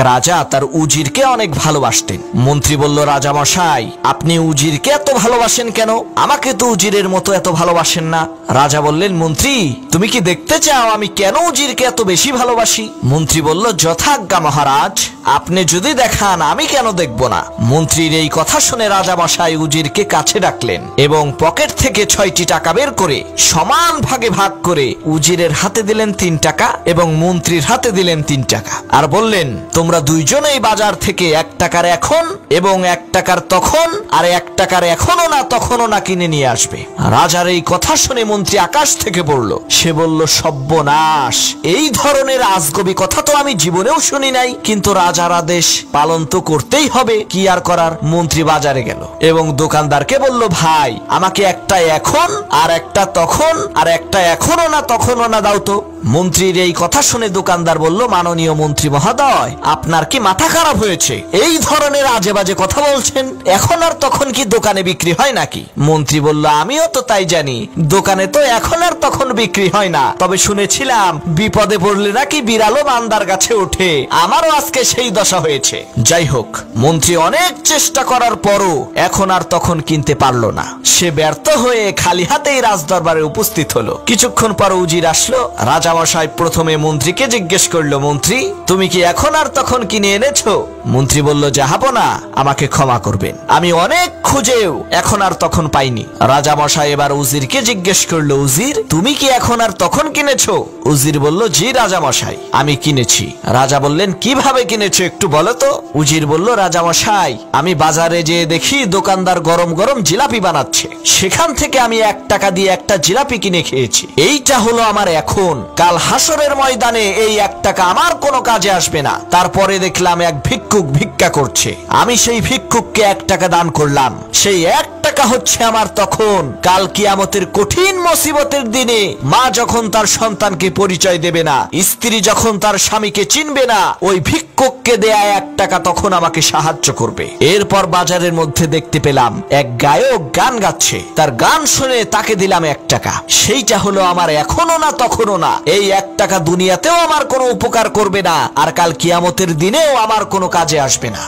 রাজা তার উজিরকে অনেক ভালোবাসতেন। মন্ত্রী বলল, রাজা মশাই, আপনি উজিরকে এত ভালোবাসেন কেন? আমাকে তো উজিরের মতো এত ভালোবাসেন না। রাজা বললেন, মন্ত্রী, তুমি কি দেখতে চাও আমি কেন উজিরকে এত বেশি ভালোবাসি? মন্ত্রী বলল, যথাজ্ঞা মহারাজ, আপনি যদি দেখান আমি কেন দেখব না। মন্ত্রীর এই কথা শুনে রাজা মশাই উজিরকে কাছে ডাকলেন এবং পকেট থেকে 6টি টাকা বের করে সমান ভাগে ভাগ করে উজিরের হাতে দিলেন 3 টাকা এবং মন্ত্রীর হাতে দিলেন 3 টাকা, আর বললেন, তোমরা দুইজনেই বাজার থেকে 1 টাকার এখন এবং 1 টাকার তখন আর 1 টাকার এখনো না তখনও না কিনে নিয়ে আসবে। রাজার এই কথা শুনে মন্ত্রী আকাশ থেকে পড়ল। সে বলল, সর্বনাশ, এই ধরনের আজগবি কথা তো আমি জীবনেও শুনি নাই, কিন্তু রাজার আদেশ পালন তো করতেই হবে, কি আর করার। মন্ত্রী বাজারে গেল এবং দোকানদারকে বলল, ভাই, আমাকে একটা এখন আর একটা তখন আর একটা এখনো না তখনও না দাও তো। মন্ত্রীর এই কথা শুনে দোকানদার বলল, মাননীয় মন্ত্রী মহোদয়, আপনার কি মাথা খারাপ হয়েছে? এই ধরনের আজে বাজে কথা বলছেন। এখন আর তখন কি দোকানে বিক্রি হয় নাকি? মন্ত্রী বলল, আমিও তো তাই জানি, দোকানে তো এখন আর তখন বিক্রি হয় না, তবে শুনেছিলাম বিপদে পড়লে নাকি বিড়ালও বান্দার গাছে ওঠে। আমারও আজকে সেই দশা হয়েছে। যাই হোক, মন্ত্রী অনেক চেষ্টা করার পরও এখন আর তখন কিনতে পারল না। সে ব্যর্থ হয়ে খালি হাতেই রাজদরবারে উপস্থিত হলো। কিছুক্ষণ পর উজির আসলো। রাজামশাই প্রথমে মন্ত্রীকে জিজ্ঞেস করলো, মন্ত্রী, তুমি কি এখন আর তখন কিনে এনেছো? মন্ত্রী বলল, জাহাপনা, আমাকে ক্ষমা করবেন, আমি অনেক খুঁজেও এখন আর তখন পাইনি। রাজামশাই এবার উজিরকে জিজ্ঞেস করলো, উজির, তুমি কি এখন আর তখন কিনেছো? উজির বলল, জি রাজামশাই, আমি কিনেছি। রাজা বললেন, কিভাবে কিনেছো একটু বলো তো। উজির বলল, রাজামশাই, আমি বাজারে যেয়ে দেখি দোকানদার গরম গরম জিলাপি বানাচ্ছে, সেখান থেকে আমি 1 টাকা দিয়ে একটা জিলাপি কিনে খেয়েছি। এইটা হলো আমার এখন। কাল হাসরের ময়দানে এই 1 টাকা আমার কোনো কাজে আসবে না। তারপরে দেখলাম এক ভিক্ষুক ভিক্ষা করছে, আমি সেই ভিক্ষুককে 1 টাকা দান করলাম। সেই 1 টাকা হচ্ছে আমার তখন। কাল কিয়ামতের কঠিন মুসিবতের দিনে মা যখন তার সন্তানকে পরিচয় দেবে না, স্ত্রী যখন তার স্বামীকে চিনবে না, ওই ভিক্ষুককে দেয়া 1 টাকা তখন আমাকে সাহায্য করবে। এরপর বাজারের মধ্যে দেখতে পেলাম এক গায়ক গান গাচ্ছে, তার গান শুনে তাকে দিলাম 1 টাকা। সেইটা হলো আমার এখনো না তখনও না। এই 1 টাকা দুনিয়াতেও আমার কোনো উপকার করবে না, আর কাল কিয়ামতের দিনেও আমার কোনো কাজে আসবে না।